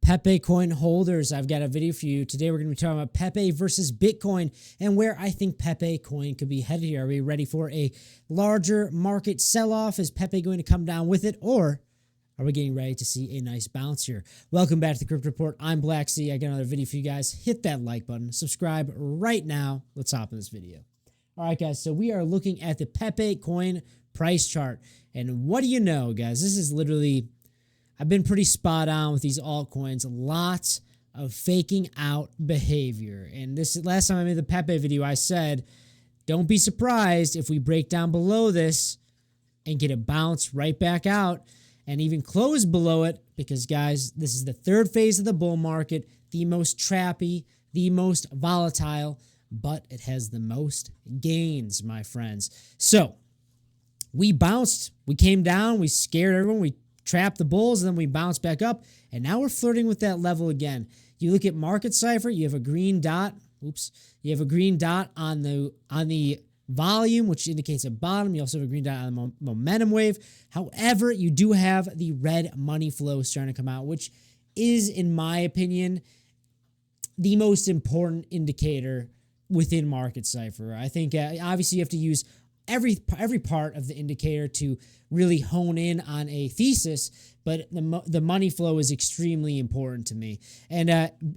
Pepe coin holders, I've got a video for you. Today we're going to be talking about Pepe versus Bitcoin and where I think Pepe coin could be headed here. Are we ready for a larger market sell-off? Is Pepe going to come down with it, or are we getting ready to see a nice bounce here? Welcome back to the Crypto Report. I'm Maxi. I got another video for you guys. Hit that like button. Subscribe right now. Let's hop in this video. All right, guys. So we are looking at the Pepe coin price chart. And what do you know, guys? This is literally... I've been pretty spot on with these altcoins. Lots of faking out behavior. And this last time I made the Pepe video, I said, don't be surprised if we break down below this and get a bounce right back out and even close below it, because guys, this is the third phase of the bull market, the most trappy, the most volatile, but it has the most gains, my friends. So we bounced, we came down, we scared everyone, we trapped the bulls, and then we bounced back up, and now we're flirting with that level again. You look at market cipher, you have a green dot. Oops, you have a green dot on the volume, which indicates a bottom. You also have a green dot on the momentum wave. However, you do have the red money flow starting to come out, which is, in my opinion, the most important indicator within market cipher. I think obviously you have to use every part of the indicator to really hone in on a thesis, but the money flow is extremely important to me. And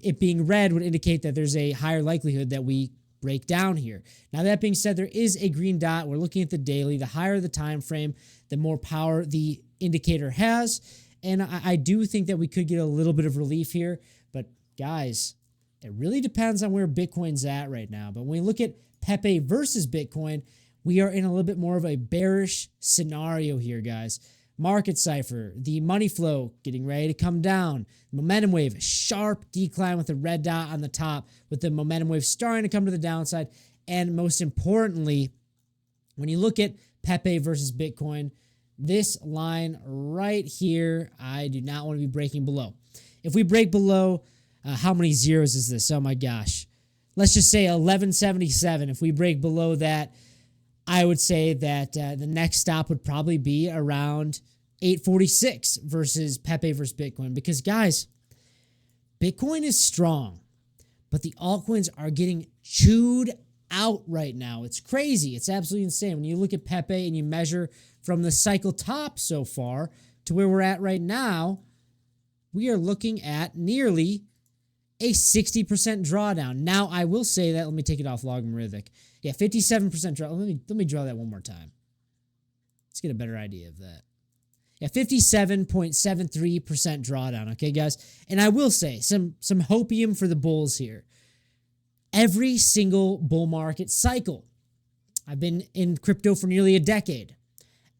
it being red would indicate that there's a higher likelihood that we break down here. Now, that being said, there is a green dot. We're looking at the daily. The higher the time frame, the more power the indicator has. And I do think that we could get a little bit of relief here. But guys, it really depends on where Bitcoin's at right now. But when we look at Pepe versus Bitcoin, we are in a little bit more of a bearish scenario here, guys. Market cipher, the money flow getting ready to come down. Momentum wave, sharp decline with the red dot on the top, with the momentum wave starting to come to the downside. And most importantly, when you look at Pepe versus Bitcoin, this line right here, I do not want to be breaking below. If we break below, how many zeros is this? Oh my gosh. Let's just say 1177. If we break below that, I would say that the next stop would probably be around 846 versus Pepe versus Bitcoin. Because, guys, Bitcoin is strong, but the altcoins are getting chewed out right now. It's crazy. It's absolutely insane. When you look at Pepe and you measure from the cycle top so far to where we're at right now, we are looking at nearly a 60% drawdown. Now, I will say that, let me take it off logarithmic. Yeah, 57% draw. Let me draw that one more time. Let's get a better idea of that. Yeah, 57.73% drawdown, okay, guys? And I will say, some hopium for the bulls here. Every single bull market cycle, I've been in crypto for nearly a decade.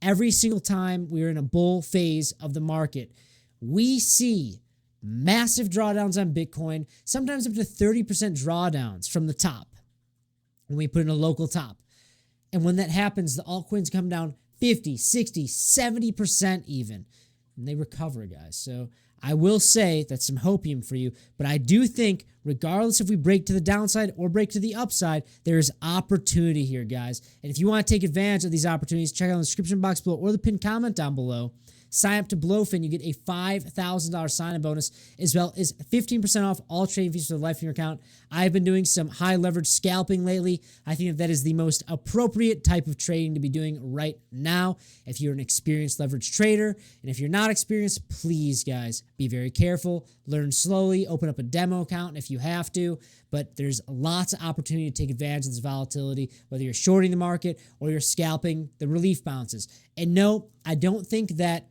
Every single time we're in a bull phase of the market, we see massive drawdowns on Bitcoin, sometimes up to 30% drawdowns from the top when we put in a local top. And when that happens, the altcoins come down 50, 60, 70% even, and they recover, guys. So I will say that's some hopium for you, but I do think regardless if we break to the downside or break to the upside, there's opportunity here, guys. And if you want to take advantage of these opportunities, check out the description box below or the pinned comment down below. Sign up to Blowfin, you get a $5,000 sign-up bonus, as well as 15% off all trading fees for the life of your account. I've been doing some high leverage scalping lately. I think that is the most appropriate type of trading to be doing right now if you're an experienced leverage trader. And if you're not experienced, please, guys, be very careful. Learn slowly. Open up a demo account if you have to. But there's lots of opportunity to take advantage of this volatility, whether you're shorting the market or you're scalping the relief bounces. And no, I don't think that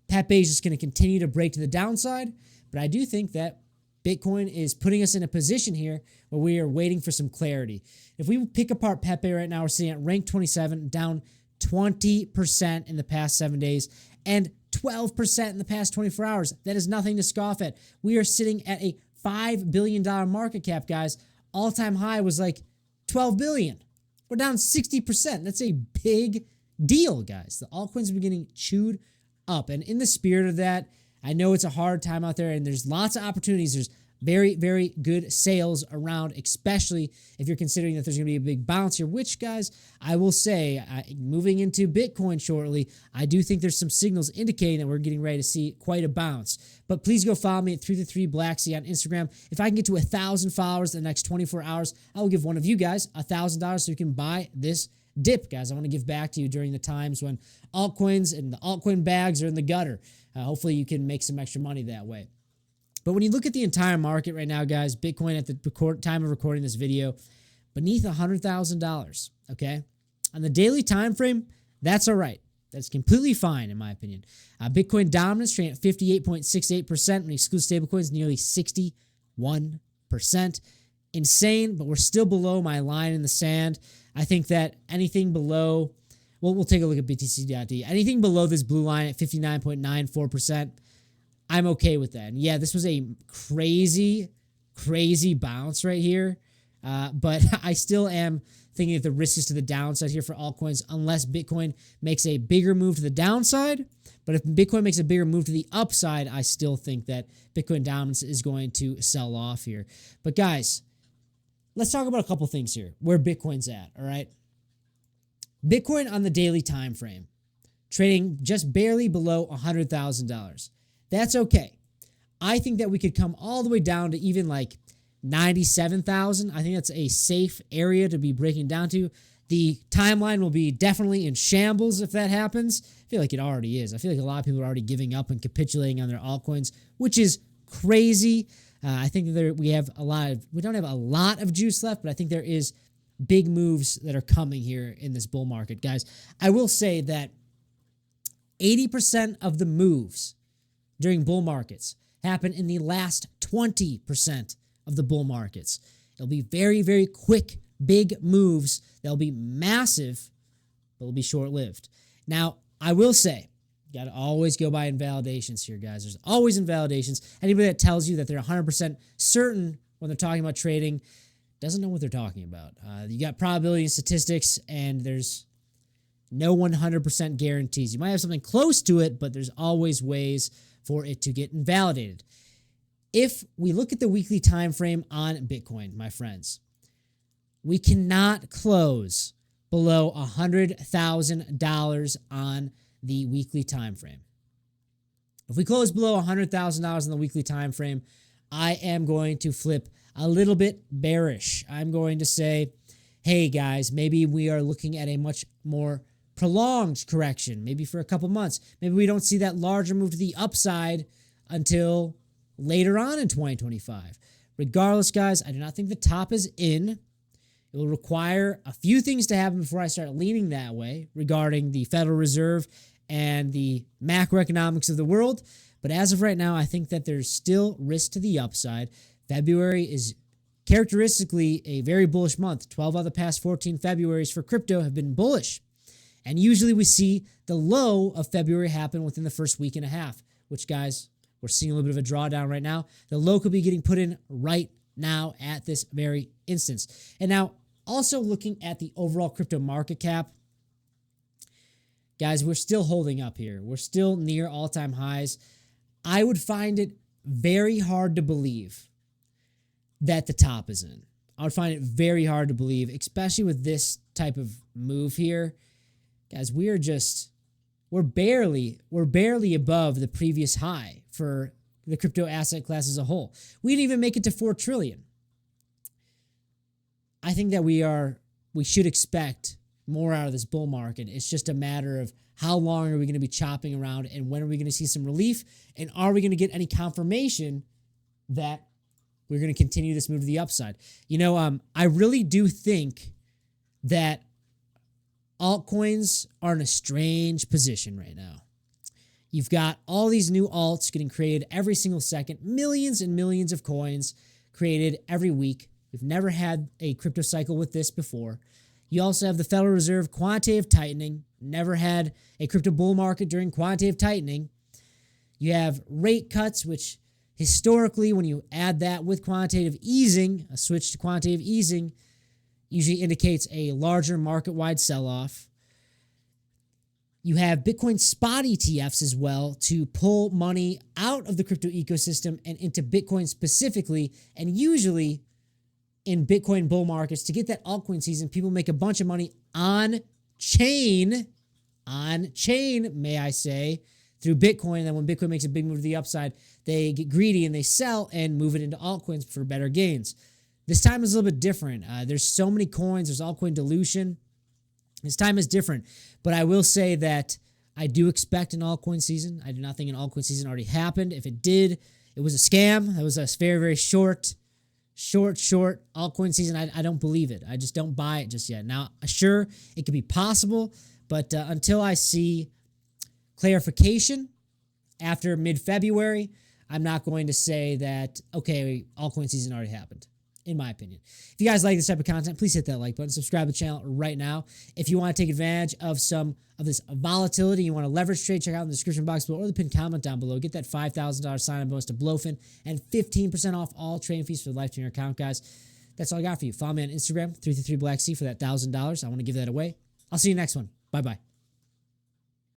Pepe is just going to continue to break to the downside, but I do think that Bitcoin is putting us in a position here where we are waiting for some clarity. If we pick apart Pepe right now, we're sitting at rank 27, down 20% in the past 7 days, and 12% in the past 24 hours. That is nothing to scoff at. We are sitting at a $5 billion market cap, guys. All-time high was like $12 billion. We're down 60%. That's a big deal, guys. The altcoins have been getting chewed up. And in the spirit of that, I know it's a hard time out there and there's lots of opportunities. There's Very, very good sales around, especially if you're considering that there's going to be a big bounce here, which, guys, I will say, moving into Bitcoin shortly, I do think there's some signals indicating that we're getting ready to see quite a bounce. But please go follow me at 333blacksea on Instagram. If I can get to 1,000 followers in the next 24 hours, I will give one of you guys $1,000 so you can buy this dip, guys. I want to give back to you during the times when altcoins and the altcoin bags are in the gutter. Hopefully you can make some extra money that way. But when you look at the entire market right now, guys, Bitcoin at the time of recording this video, beneath $100,000, okay? On the daily time frame, that's all right. That's completely fine, in my opinion. Bitcoin dominance trading at 58.68%. When you exclude stablecoins, nearly 61%. Insane, but we're still below my line in the sand. I think that anything below, well, we'll take a look at BTC.D. Anything below this blue line at 59.94%, I'm okay with that. And yeah, this was a crazy, crazy bounce right here. But I still am thinking that the risk is to the downside here for altcoins unless Bitcoin makes a bigger move to the downside. But if Bitcoin makes a bigger move to the upside, I still think that Bitcoin dominance is going to sell off here. But guys, let's talk about a couple things here, where Bitcoin's at, all right? Bitcoin on the daily time frame, trading just barely below $100,000. That's okay. I think that we could come all the way down to even like 97,000. I think that's a safe area to be breaking down to. The timeline will be definitely in shambles if that happens. I feel like it already is. I feel like a lot of people are already giving up and capitulating on their altcoins, which is crazy. I think that we don't have a lot of juice left, but I think there is big moves that are coming here in this bull market, guys. I will say that 80% of the moves during bull markets happen in the last 20% of the bull markets. It'll be very, very quick, big moves. They'll be massive, but will be short-lived. Now, I will say, you got to always go by invalidations here, guys. There's always invalidations. Anybody that tells you that they're 100% certain when they're talking about trading doesn't know what they're talking about. You got probability and statistics, and there's no 100% guarantees. You might have something close to it, but there's always ways for it to get invalidated. If we look at the weekly time frame on Bitcoin, my friends, we cannot close below $100,000 on the weekly time frame. If we close below $100,000 on the weekly time frame, I am going to flip a little bit bearish. I'm going to say, hey guys, maybe we are looking at a much more prolonged correction, maybe for a couple months. Maybe we don't see that larger move to the upside until later on in 2025. Regardless, guys, I do not think the top is in. It will require a few things to happen before I start leaning that way regarding the Federal Reserve and the macroeconomics of the world. But as of right now, I think that there's still risk to the upside. February is characteristically a very bullish month. 12 out of the past 14 Februarys for crypto have been bullish. And usually we see the low of February happen within the first week and a half, which, guys, we're seeing a little bit of a drawdown right now. The low could be getting put in right now at this very instance. And now, also looking at the overall crypto market cap, guys, we're still holding up here. We're still near all-time highs. I would find it very hard to believe that the top is in. I would find it very hard to believe, especially with this type of move here. Guys, we're barely above the previous high for the crypto asset class as a whole. We didn't even make it to 4 trillion. I think that we should expect more out of this bull market. It's just a matter of how long are we going to be chopping around and when are we going to see some relief, and are we going to get any confirmation that we're going to continue this move to the upside. You know, I really do think that altcoins are in a strange position right now. You've got all these new alts getting created every single second, millions and millions of coins created every week. We've never had a crypto cycle with this before. You also have the Federal Reserve quantitative tightening. Never had a crypto bull market during quantitative tightening. You have rate cuts, which historically, when you add that with quantitative easing, a switch to quantitative easing usually indicates a larger market-wide sell-off. You have Bitcoin spot ETFs as well to pull money out of the crypto ecosystem and into Bitcoin specifically. And usually in Bitcoin bull markets, to get that altcoin season, people make a bunch of money on chain, may I say, through Bitcoin. And then when Bitcoin makes a big move to the upside, they get greedy and they sell and move it into altcoins for better gains. This time is a little bit different. There's so many coins. There's altcoin dilution. This time is different, but I will say that I do expect an altcoin season. I do not think an altcoin season already happened. If it did, it was a scam. It was a very, very short altcoin season. I don't believe it. I just don't buy it just yet. Now, sure, it could be possible, but until I see clarification after mid-February, I'm not going to say that, okay, altcoin season already happened, in my opinion. If you guys like this type of content, please hit that like button, subscribe to the channel right now. If you want to take advantage of some of this volatility, you want to leverage trade, check out in the description box below or the pinned comment down below. Get that $5,000 sign-up bonus to Blowfin and 15% off all trading fees for the life to your account, guys. That's all I got for you. Follow me on Instagram, 333BlackC for that $1,000. I want to give that away. I'll see you next one. Bye-bye.